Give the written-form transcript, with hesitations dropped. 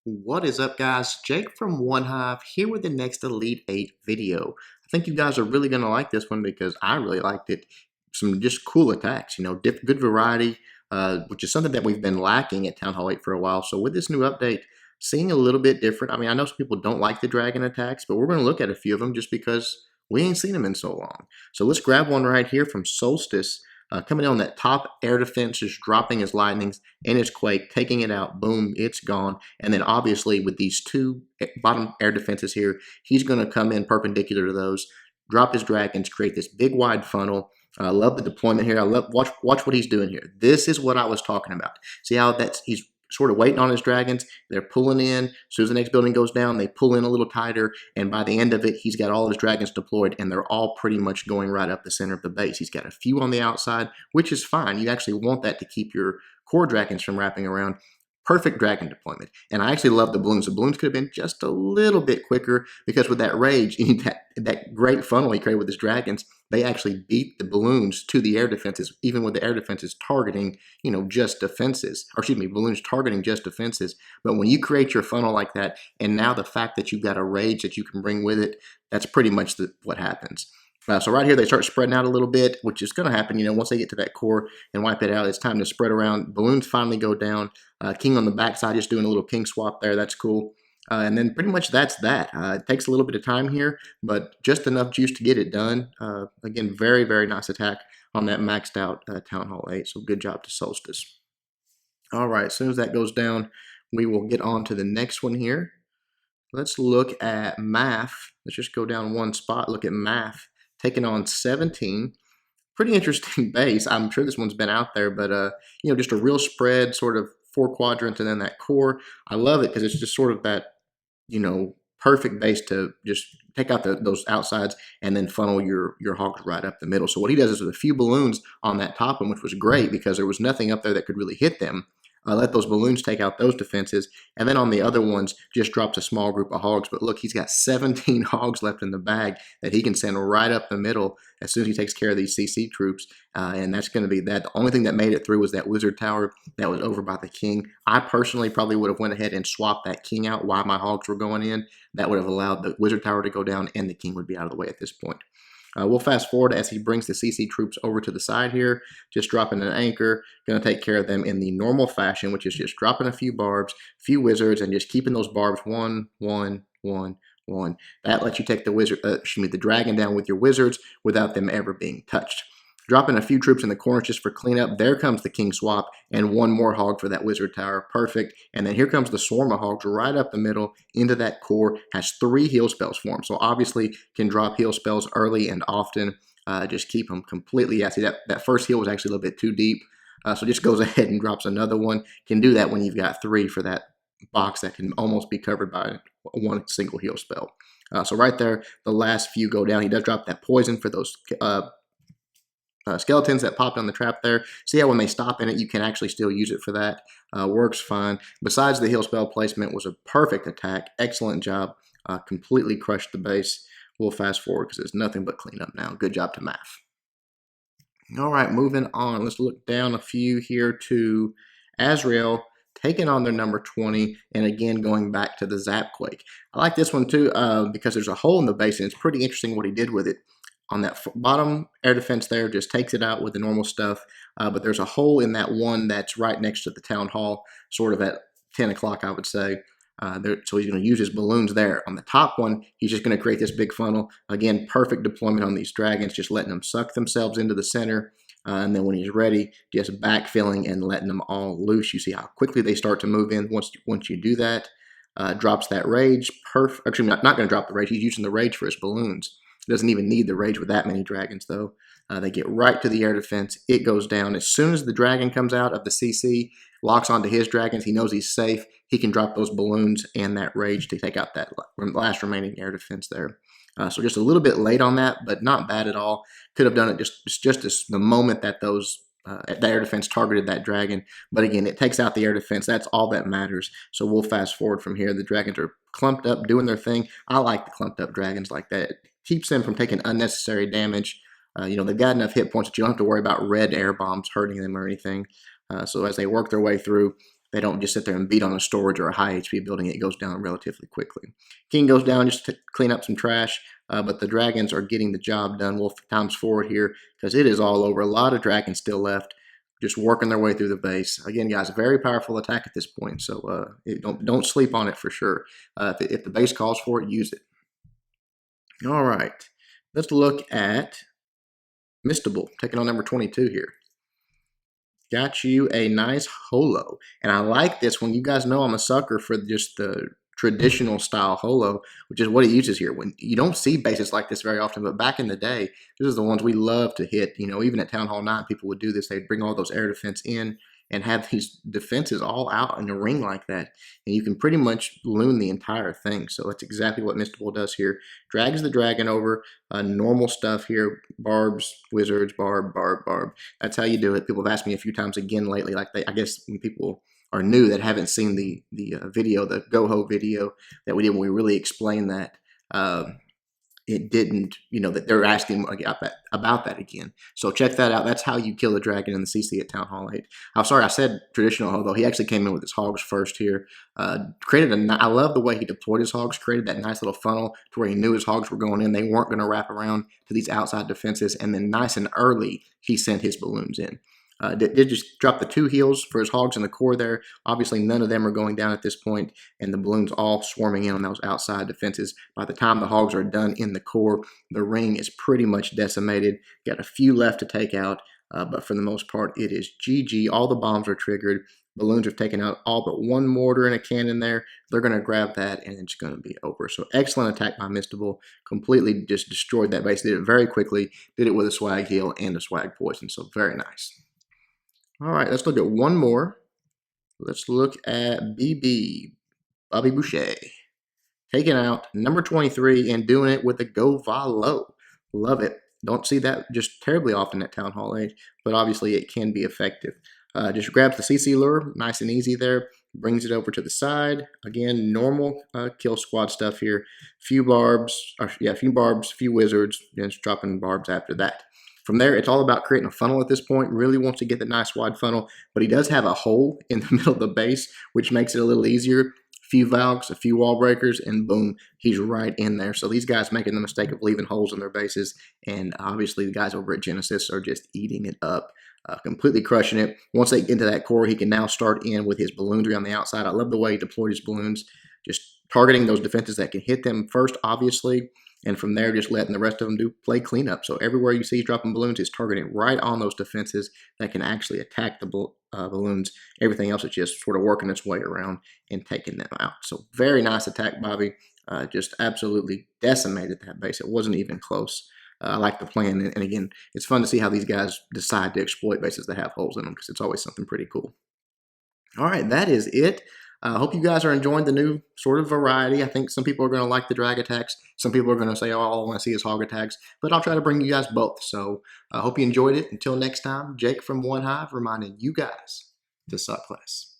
What is up, guys? Jake from One Hive here with the next Elite 8 video. I think you guys are really going to like this one because I really liked it. Some just cool attacks, good variety, which is something that we've been lacking at Town Hall 8 for a while. So with this new update, seeing a little bit different. I mean, I know some people don't like the dragon attacks, but we're going to look at a few of them just because we ain't seen them in so long. So let's grab one right here from Solstice. Coming in on that top air defense, just dropping his lightnings and his quake, taking it out, boom, it's gone. And then obviously with these two bottom air defenses here, he's going to come in perpendicular to those, drop his dragons, create this big wide funnel. I love the deployment here. I love watch what he's doing here. This is what I was talking about. See how he's sort of waiting on his dragons. They're pulling in. As soon as the next building goes down, they pull in a little tighter. And by the end of it, he's got all of his dragons deployed, and they're all pretty much going right up the center of the base. He's got a few on the outside, which is fine. You actually want that to keep your core dragons from wrapping around. Perfect dragon deployment. And I actually love the balloons. The balloons could have been just a little bit quicker because with that rage, that great funnel he created with his dragons, they actually beat the balloons to the air defenses, even with the air defenses targeting, just defenses. Or excuse me, balloons targeting just defenses. But when you create your funnel like that, and now the fact that you've got a rage that you can bring with it, that's pretty much what happens. So right here, they start spreading out a little bit, which is going to happen. Once they get to that core and wipe it out, it's time to spread around. Balloons finally go down. King on the backside, just doing a little king swap there. That's cool. And then pretty much that's that. It takes a little bit of time here, but just enough juice to get it done. Again, very, very nice attack on that maxed out Town Hall 8. So good job to Solstice. All right, as soon as that goes down, we will get on to the next one here. Let's look at Math. Let's just go down one spot. Look at Math taking on 17. Pretty interesting base. I'm sure this one's been out there, but just a real spread, sort of 4 quadrants, and then that core. I love it because it's just sort of that, perfect base to just take out those outsides and then funnel your hogs right up the middle. So what he does is with a few balloons on that top one, which was great because there was nothing up there that could really hit them. Let those balloons take out those defenses, and then on the other ones, just drops a small group of hogs. But look, he's got 17 hogs left in the bag that he can send right up the middle as soon as he takes care of these CC troops, and that's going to be that. The only thing that made it through was that wizard tower that was over by the king. I personally probably would have went ahead and swapped that king out while my hogs were going in. That would have allowed the wizard tower to go down, and the king would be out of the way at this point. We'll fast forward as he brings the CC troops over to the side here, just dropping an anchor, going to take care of them in the normal fashion, which is just dropping a few barbs, few wizards, and just keeping those barbs 1, 1, 1, 1. That lets you take the dragon down with your wizards without them ever being touched. Dropping a few troops in the corners just for cleanup. There comes the king swap and one more hog for that wizard tower. Perfect. And then here comes the swarm of hogs right up the middle into that core. Has 3 heal spells for him. So obviously can drop heal spells early and often. Just keep them completely. Yeah, see that first heal was actually a little bit too deep. So just goes ahead and drops another one. Can do that when you've got 3 for that box that can almost be covered by one single heal spell. So right there, the last few go down. He does drop that poison for those skeletons that popped on the trap there. See how when they stop in it, you can actually still use it for that. Works fine. Besides the heal spell placement was a perfect attack. Excellent job. Completely crushed the base. We'll fast forward because there's nothing but cleanup now. Good job to Math. All right, moving on. Let's look down a few here to Azrael taking on their number 20, and again going back to the Zapquake. I like this one too because there's a hole in the base, and it's pretty interesting what he did with it. On that bottom air defense there, just takes it out with the normal stuff. But there's a hole in that one that's right next to the town hall, sort of at 10 o'clock, I would say. So he's going to use his balloons there. On the top one, he's just going to create this big funnel. Again, perfect deployment on these dragons, just letting them suck themselves into the center. And then when he's ready, just backfilling and letting them all loose. You see how quickly they start to move in once you do that. Drops that rage. Actually, not going to drop the rage. He's using the rage for his balloons. Doesn't even need the rage with that many dragons, though. They get right to the air defense. It goes down. As soon as the dragon comes out of the CC, locks onto his dragons, he knows he's safe. He can drop those balloons and that rage to take out that last remaining air defense there. So just a little bit late on that, but not bad at all. Could have done it just as the moment that the air defense targeted that dragon. But again, it takes out the air defense. That's all that matters. So we'll fast forward from here. The dragons are clumped up, doing their thing. I like the clumped up dragons like that. It keeps them from taking unnecessary damage. They've got enough hit points that you don't have to worry about red air bombs hurting them or anything. So as they work their way through, they don't just sit there and beat on a storage or a high HP building. It goes down relatively quickly. King goes down just to clean up some trash, but the dragons are getting the job done. We'll times forward here because it is all over. A lot of dragons still left, just working their way through the base. Again, guys, a very powerful attack at this point, so don't sleep on it for sure. If the base calls for it, use it. All right, let's look at Mistable, taking on number 22 here. Got you a nice holo. And I like this one. You guys know I'm a sucker for just the traditional style holo, which is what he uses here. When you don't see bases like this very often, but back in the day, this is the ones we love to hit. You know, even at Town Hall 9, people would do this. They'd bring all those air defense in and have these defenses all out in the ring like that. And you can pretty much loon the entire thing. So that's exactly what Mistable does here. Drags the dragon over, normal stuff here, barbs, wizards, barb, barb, barb. That's how you do it. People have asked me a few times again lately, like I guess when people are new that haven't seen the video, the GoHo video that we did when we really explained that. It didn't, you know, that they're asking about that again. So check that out. That's how you kill a dragon in the CC at Town Hall 8. I'm sorry, I said traditional, although he actually came in with his hogs first here. I love the way he deployed his hogs, created that nice little funnel to where he knew his hogs were going in. They weren't going to wrap around to these outside defenses. And then nice and early, he sent his balloons in. Did just drop the 2 heals for his hogs in the core there. Obviously, none of them are going down at this point, and the balloons all swarming in on those outside defenses. By the time the hogs are done in the core, the ring is pretty much decimated. Got a few left to take out, but for the most part, it is GG. All the bombs are triggered. Balloons have taken out all but 1 mortar and a cannon there. They're going to grab that, and it's going to be over. So excellent attack by Mistable. Completely just destroyed that base. Did it very quickly. Did it with a swag heal and a swag poison. So very nice. All right, let's look at one more. Let's look at Bobby Boucher. Taking out number 23 and doing it with a GoVaLo. Love it. Don't see that just terribly often at Town Hall 8, but obviously it can be effective. Just grabs the CC lure, nice and easy there. Brings it over to the side. Again, normal kill squad stuff here. Few barbs, few wizards, and just dropping barbs after that. From there, it's all about creating a funnel at this point. Really wants to get the nice wide funnel, but he does have a hole in the middle of the base, which makes it a little easier. A few Valks, a few wall breakers, and boom, he's right in there. So these guys making the mistake of leaving holes in their bases, and obviously the guys over at Genesis are just eating it up. Completely crushing it. Once they get into that core, he can now start in with his balloonry on the outside. I love the way he deployed his balloons, just targeting those defenses that can hit them first, obviously, and from there, just letting the rest of them play cleanup. So everywhere you see he's dropping balloons, he's targeting right on those defenses that can actually attack the balloons. Everything else is just sort of working its way around and taking them out. So very nice attack, Bobby. Just absolutely decimated that base. It wasn't even close. I like the plan. And again, it's fun to see how these guys decide to exploit bases that have holes in them because it's always something pretty cool. All right, that is it. I hope you guys are enjoying the new sort of variety. I think some people are going to like the drag attacks. Some people are going to say, oh, all I want to see is hog attacks. But I'll try to bring you guys both. So I hope you enjoyed it. Until next time, Jake from One Hive reminding you guys to suck less.